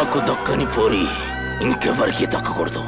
నాకు దక్కని పోరి ఇంకెవరికి దక్కకూడదు.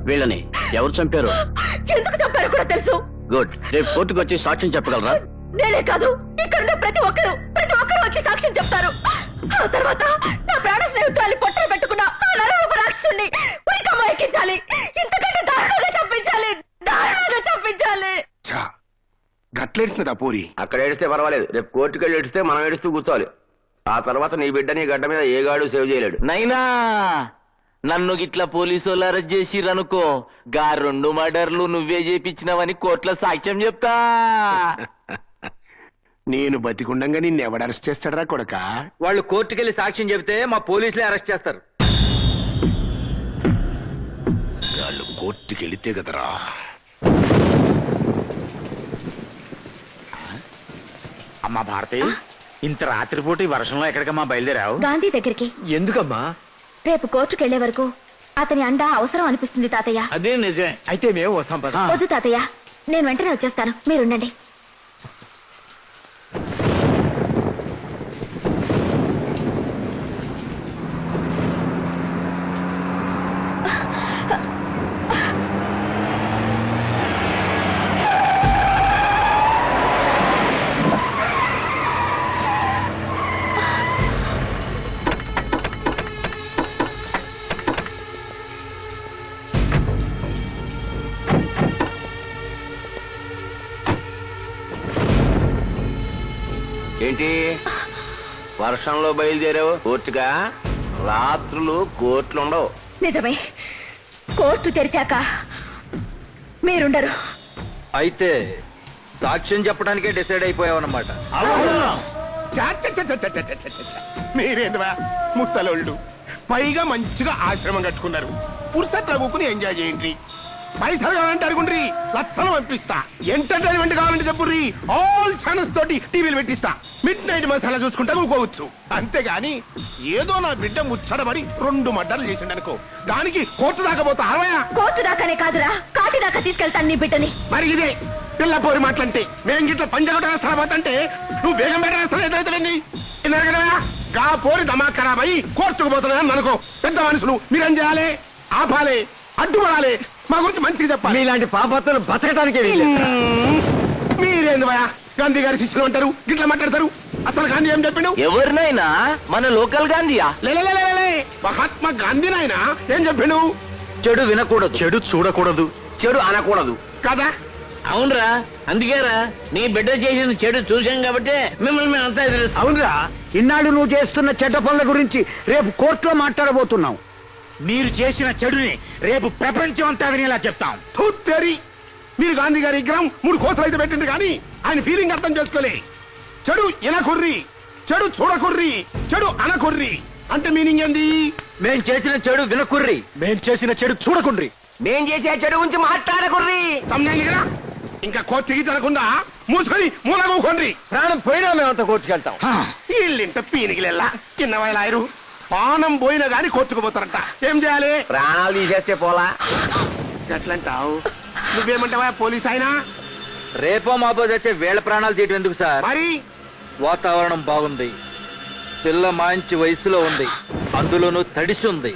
వీళ్ళని ఎవరు చంపారు, ఎందుకు చంపారో కూడా తెలుసు. గుడ్. రేపు కోర్టుకు వచ్చి సాక్ష్యం చెప్పగలరా? నేనే కాదు, ఇక్కడ ప్రతి ఒక్కరు వచ్చి సాక్ష్యం చెప్తారు. ఆ తర్వాత నా ప్రాణ స్నేహితురాలి పొట్టలు పెట్టుకున్న ఆ నరరూప రాక్షసుని ఉరికమ్మ ఎక్కించాలి. ఇంతకంటే దారుణంగా చంపించాలి. గట్లేడిసినదా పోరి? అక్కడ ఏడిస్తే పర్వాలేదు, రేపు కోర్టుకు వెళ్ళి ఏడిస్తే మనం ఏడుస్తూ కూర్చోవాలి. ఆ తర్వాత నీ బిడ్డ నీ గడ్డ మీద ఏ గాడు సేవ్ చేయలేడు. నైనా నన్ను గిట్లా పోలీసు వాళ్ళు అరెస్ట్ చేసిరనుకో, గా 2 మర్డర్లు నువ్వే చేపించినవని కోర్టులో సాక్ష్యం చెప్తా. నేను బతికుండంగా నిన్నెవడు అరెస్ట్ చేస్తాడరా కొడక? వాళ్ళు కోర్టుకెళ్లి సాక్ష్యం చెబితే మా పోలీసులే అరెస్ట్ చేస్తారు. వాళ్ళు కోర్టుకెళితే కదరా. అమ్మా భారతి, ఇంత రాత్రిపూట ఈ వర్షంలో ఎక్కడికమ్మా బయలుదేరావు? గాంధీ దగ్గరికి. ఎందుకమ్మా? రేపు కోర్టుకు వెళ్లే వరకు అతని అండ అవసరం అనిపిస్తుంది తాతయ్య. అదే నిజమే. అయితే మేము వస్తాం. వద్దు తాతయ్య, నేను వెంటనే వచ్చేస్తాను, మీరుండండి. ఏంటి వర్షంలో బయలుదేరావు కోర్టుగా? రాత్రులు కోర్టులు ఉండవు. నిజమే, కోర్టు తెరిచాక మీరుండరు. అయితే సాక్ష్యం చెప్పడానికే డిసైడ్ అయిపోయావన్నమాట. మీరేందువా ముసలోళ్ళు, పైగా మంచిగా ఆశ్రమం కట్టుకున్నారు. పురుషత్వ కూకుని ఎంజాయ్ చేయండి. పైసలు కావాలంటే అడుగుండ్రి, లక్షలు పంపిస్తా. ఎంటర్టైన్మెంట్ కావాలంటే చెప్పుర్రి, ఆల్ ఛానల్స్ తోటి టీవీలు పెట్టిస్తా. మిడ్ నైట్ మసాలా చూసుకుంటా ఊకోవచ్చు. అంతేగాని ఏదో నా బిడ్డ ముచ్చటబడి 2 మర్డర్లు చేసిండనుకో, దానికి కోర్టు దాకా పోతా. కోర్టు దాకానే కాదురా, కాటి దాకా తీసుకెళ్తాను నీ బిడ్డని. మరి ఇదే పిల్ల పోరి మాటలంటే, మేము గిట్ల పంజగొట్ట వేస్తారా పోతంటే నువ్వు వేగం పెట్ట వేస్తా ఎదురైతుందండి. గా పోరి దమా ఖరాబ్ అయ్యి కోర్టుకు పోతున్నాను అనుకో, పెద్ద మనుషులు మీరేం చేయాలి? ఆపాలి, అడ్డుపడాలి, మా గురించి మంచిగా చెప్పాలి. మీలాంటి పాపత్తులు బతకటానికే మీరేందువయా గాంధీ గారి శిష్యులు అంటారు, గిట్లా మాట్లాడతారు. అసలు గాంధీ ఏం చెప్పిండు? ఎవరినైనా మన లోకల్ గాంధీయా? మహాత్మా గాంధీ నాయన ఏం చెప్పిండు? చెడు వినకూడదు, చెడు చూడకూడదు, చెడు అనకూడదు కదా? అవునరా, అందుకేరా నీ బిడ్డ చేసిన చెడు చూసాం కాబట్టి మిమ్మల్ని అంతా తెలుసు. అవునరా, ఇన్నాళ్ళు నువ్వు చేస్తున్న చెడ్డ పనుల గురించి రేపు కోర్టులో మాట్లాడబోతున్నావు. మీరు చేసిన చెడుని రేపు ప్రపంచం అంతా వినేలా చెప్తాం. తూత్తేరి, మీరు గాంధీ గారి విగ్రహం 3 కోతలు అయితే పెట్టిండ్రు కానీ ఆయన ఫీలింగ్ అర్థం చేసుకోలే. చెడు ఎనకొర్రి, చెడు చూడకొర్రి, చెడు అనకొర్రి అంటే మీనింగ్ ఏంది? మేం చేసిన చెడు వినకుర్రి, మేం చేసిన చెడు చూడకుండ్రి, మేం చేసే చెడు గురించి మాట్లాడకుర్రి. సమయండి కదా, ఇంకా కోర్టుకి తినకుండా మూసుకొని మూలగోకోండి. ప్రాణం పోయినా మేమంతా కోర్టుకెళ్తాం. వీళ్ళింత పీనికిలెల్లా కింద వాళ్ళాయరు పానం పోయినా గాని కొట్టుకుపోతారట. ఏం చేయాలి? ప్రాణాలు తీసేస్తే పోలా. ఎట్లంటావు? నువ్వేమంటావా పోలీస్ అయినా? రేపో మాపో తెచ్చే వేళ ప్రాణాలు తీయటం ఎందుకు సార్? మరి వాతావరణం బాగుంది, పిల్ల మంచి వయసులో ఉంది, అందులోనూ తడిసి ఉంది.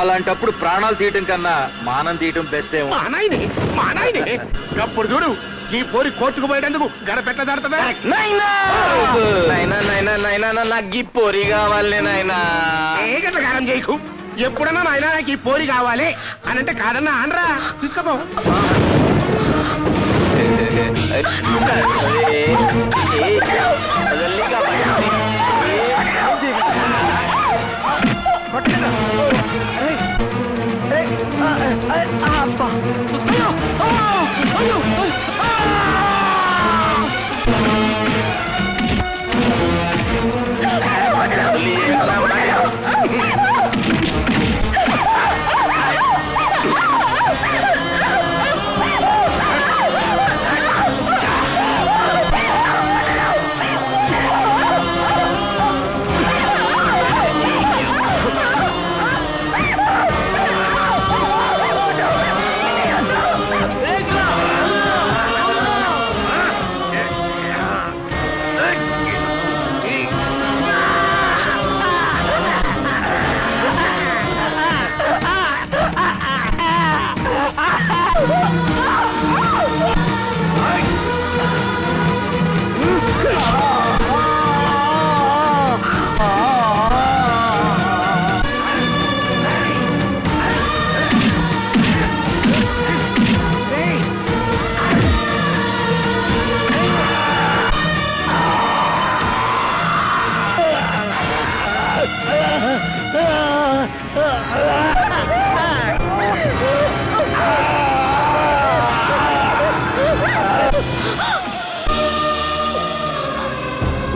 అలాంటప్పుడు ప్రాణాలు తీయటం కన్నా మానం తీయటం బెస్ట్ ఏమో. మా నాయనే అప్పుడు చూడు ఈ పోరి కోర్టుకు పోయేటందుకు గడపెట్ల దాడుతుందా? నాకు ఈ పొరి కావాలి నాయనా. ఏ గట్ల కారం చేయకు. ఎప్పుడన్నా నాయన నాకు ఈ పోరి కావాలి అని అంటే కాదన్నా అనరా. తీసుకోపో.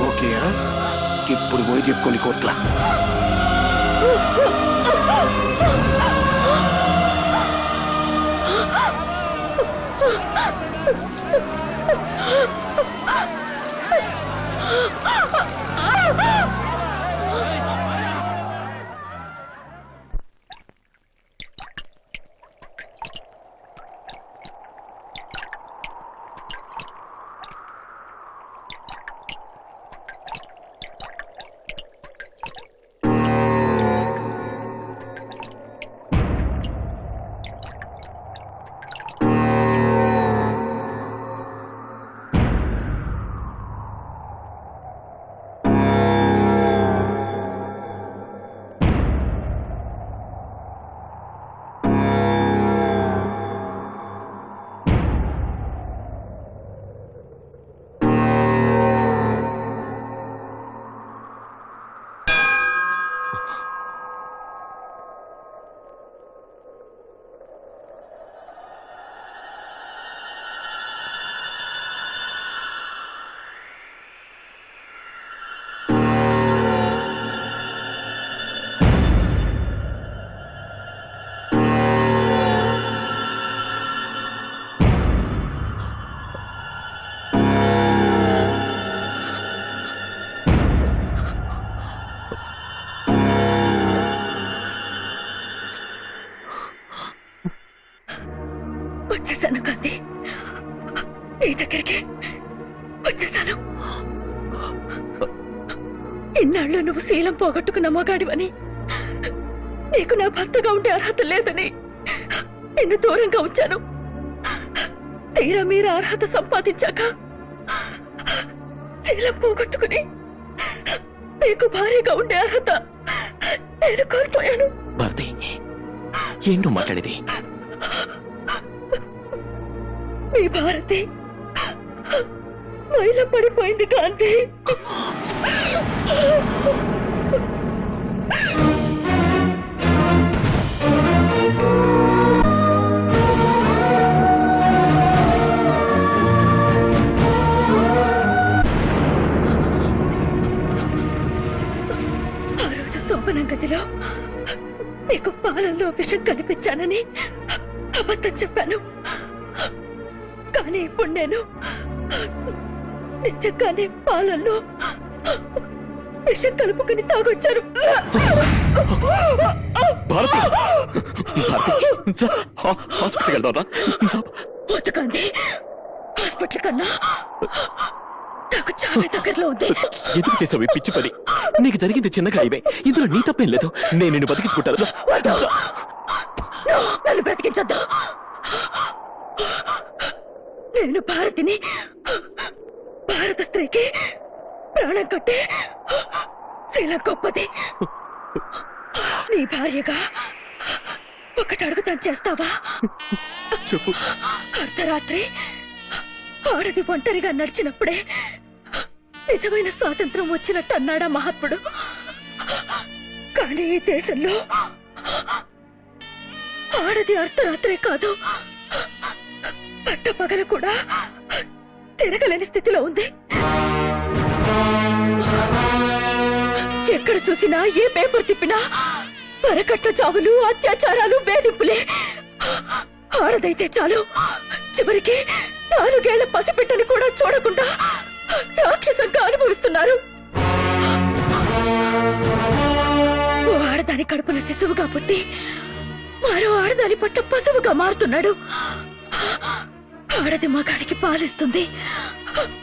ఓకేయా? ఇప్పుడు పోయి చెప్పుకోండి కోట్ల. వచ్చేసాను కాంతి, నీ దగ్గరికి వచ్చేసాను. ఇన్నాళ్ళు నువ్వు శీలం పోగొట్టుకున్న మగాడివని, నీకు నా భర్తగా ఉండే అర్హత లేదని నిన్ను దూరంగా ఉంచాను. తీరా మీరు అర్హత సంపాదించాక శీలం పోగొట్టుకుని నీకు భార్యగా ఉండే అర్హత నేను కోల్పోయాను. భారతి, ఏంటో మాట్లాడేది? మీ భారతి మైల పడిపోయింది కాంతి. ఆ రోజు సోపనం గదిలో నీకు పాలల్లో విషం కనిపించానని అబద్ధం చెప్పాను. కానీ ఇప్పుడు నేను నిజంగానే పాలల్లో విషం కలుపుకుని తాగొచ్చారు. బతుకంది హాస్పిటల్ కన్నా నాకు చాలా దగ్గరలో ఉంది. ఎందుకు చేసావు ఈ పిచ్చి పని? నీకు జరిగింది చిన్నగా ఇవే, ఇందులో నీ తప్పేం లేదు. నేను నిన్ను బతికించుకుంటాను. నన్ను బ్రతికించొద్దు. నేను భారతిని, భారత స్త్రీకి ప్రాణం కట్టే శీలం గొప్పది. నీ భార్యగా ఒకటి అడుగుతాను, చేస్తావా? చెప్పు. అర్ధరాత్రి ఆడది ఒంటరిగా నడిచినప్పుడే నిజమైన స్వాతంత్రం వచ్చినట్టు అన్నాడా మహాత్ముడు. కానీ ఈ దేశంలో ఆడది అర్ధరాత్రే కాదు, పట్టపగలు కూడా తిరగలేని స్థితిలో ఉంది. ఎక్కడ చూసినా, ఏ పేపర్ తిప్పినా పరకట్ల చావులు, అత్యాచారాలు, వేధింపులే. ఆడదైతే చాలు, చివరికి 4 ఏళ్ల పసిపిట్టని కూడా చూడకుండా రాక్షసంగా అనుభవిస్తున్నారు. ఓ ఆడదాని కడుపున శిశువుగా పుట్టి మరో ఆడదాని పట్ల పశువుగా మారుతున్నాడు. ఆడది మగాడికి పాలిస్తుంది,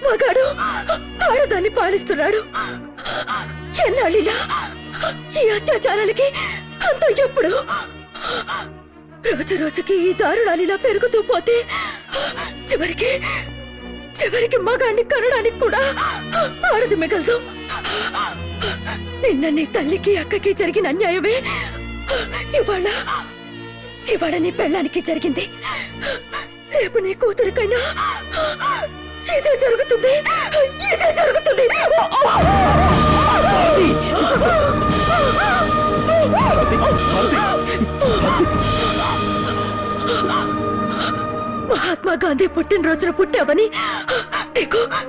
మగాడు ఆడదాన్ని పాలిస్తున్నాడు. ఎన్నాళ్ళిలా ఈ అత్యాచారాలకి అంత ఎప్పుడు? రోజు రోజుకి ఈ దారుణాలిలా పెరుగుతూ పోతే చివరికి మగాడిని కనడానికి కూడా ఆడది మిగలదు. నిన్న నీ తల్లికి, అక్కకి జరిగిన అన్యాయమే ఇవాళ నీ పెళ్ళానికి జరిగింది. రేపు నీ కూతురికైనా ఇదే జరుగుతుంది, ఇదే జరుగుతుంది. మహాత్మా గాంధీ పుట్టినరోజున పుట్టావని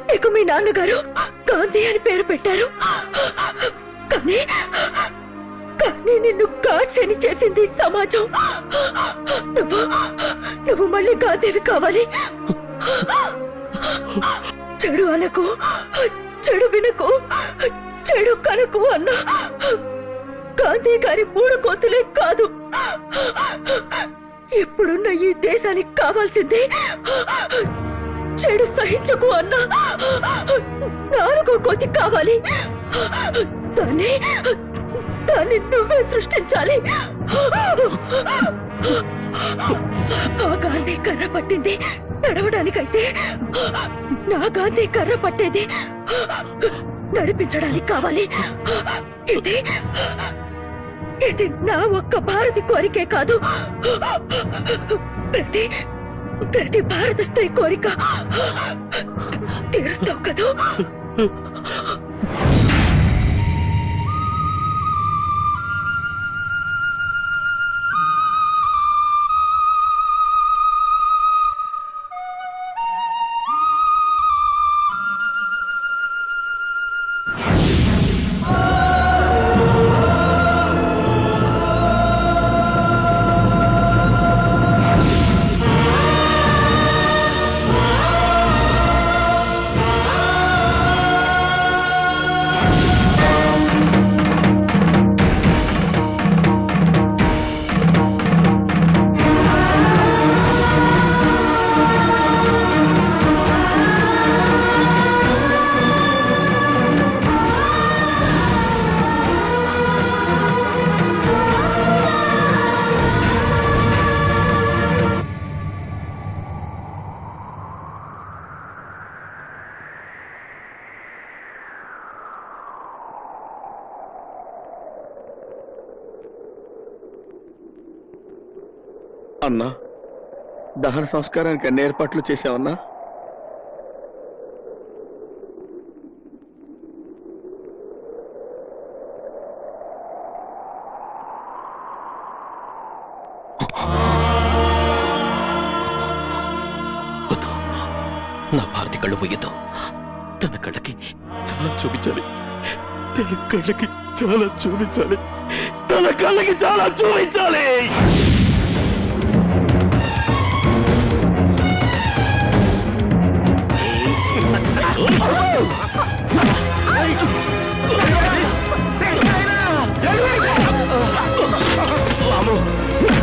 నీకు మీ నాన్నగారు గాంధీ అని పేరు పెట్టారు. కానీ నిన్ను గాడ్సేని చేసింది సమాజం. నువ్వు మళ్ళీ గాంధీవి కావాలి. చెడు అనకు, చెడు వినకు, చెడు కనకు అన్న గాంధీ గారి 3 కోతులే కాదు. ఇప్పుడున్న ఈ దేశానికి కావాల్సింది చెడు సహించకు అన్న 4వ కోతి కావాలి. దాన్ని నువ్వే సృష్టించాలి. ఆ గాంధీ కర్ర పట్టింది నడవడానికైతే నా గాంధీ కర్ర పట్టేది నడిపించడానికి కావాలి. ఇది నా ఒక్క భారతి కోరికే కాదు, ప్రతి భారత స్త్రీ కోరిక తీరుస్తావు కదూ? అన్నా, దహన సంస్కారానికి అన్ని ఏర్పాట్లు చేశావన్నా? నా భారతి కళ్ళు పోయేద్దాం. తన కళ్ళకి చాలా చూపించాలి, తన కళ్ళకి చాలా చూపించాలి, తన కళ్ళకి చాలా చూపించాలి.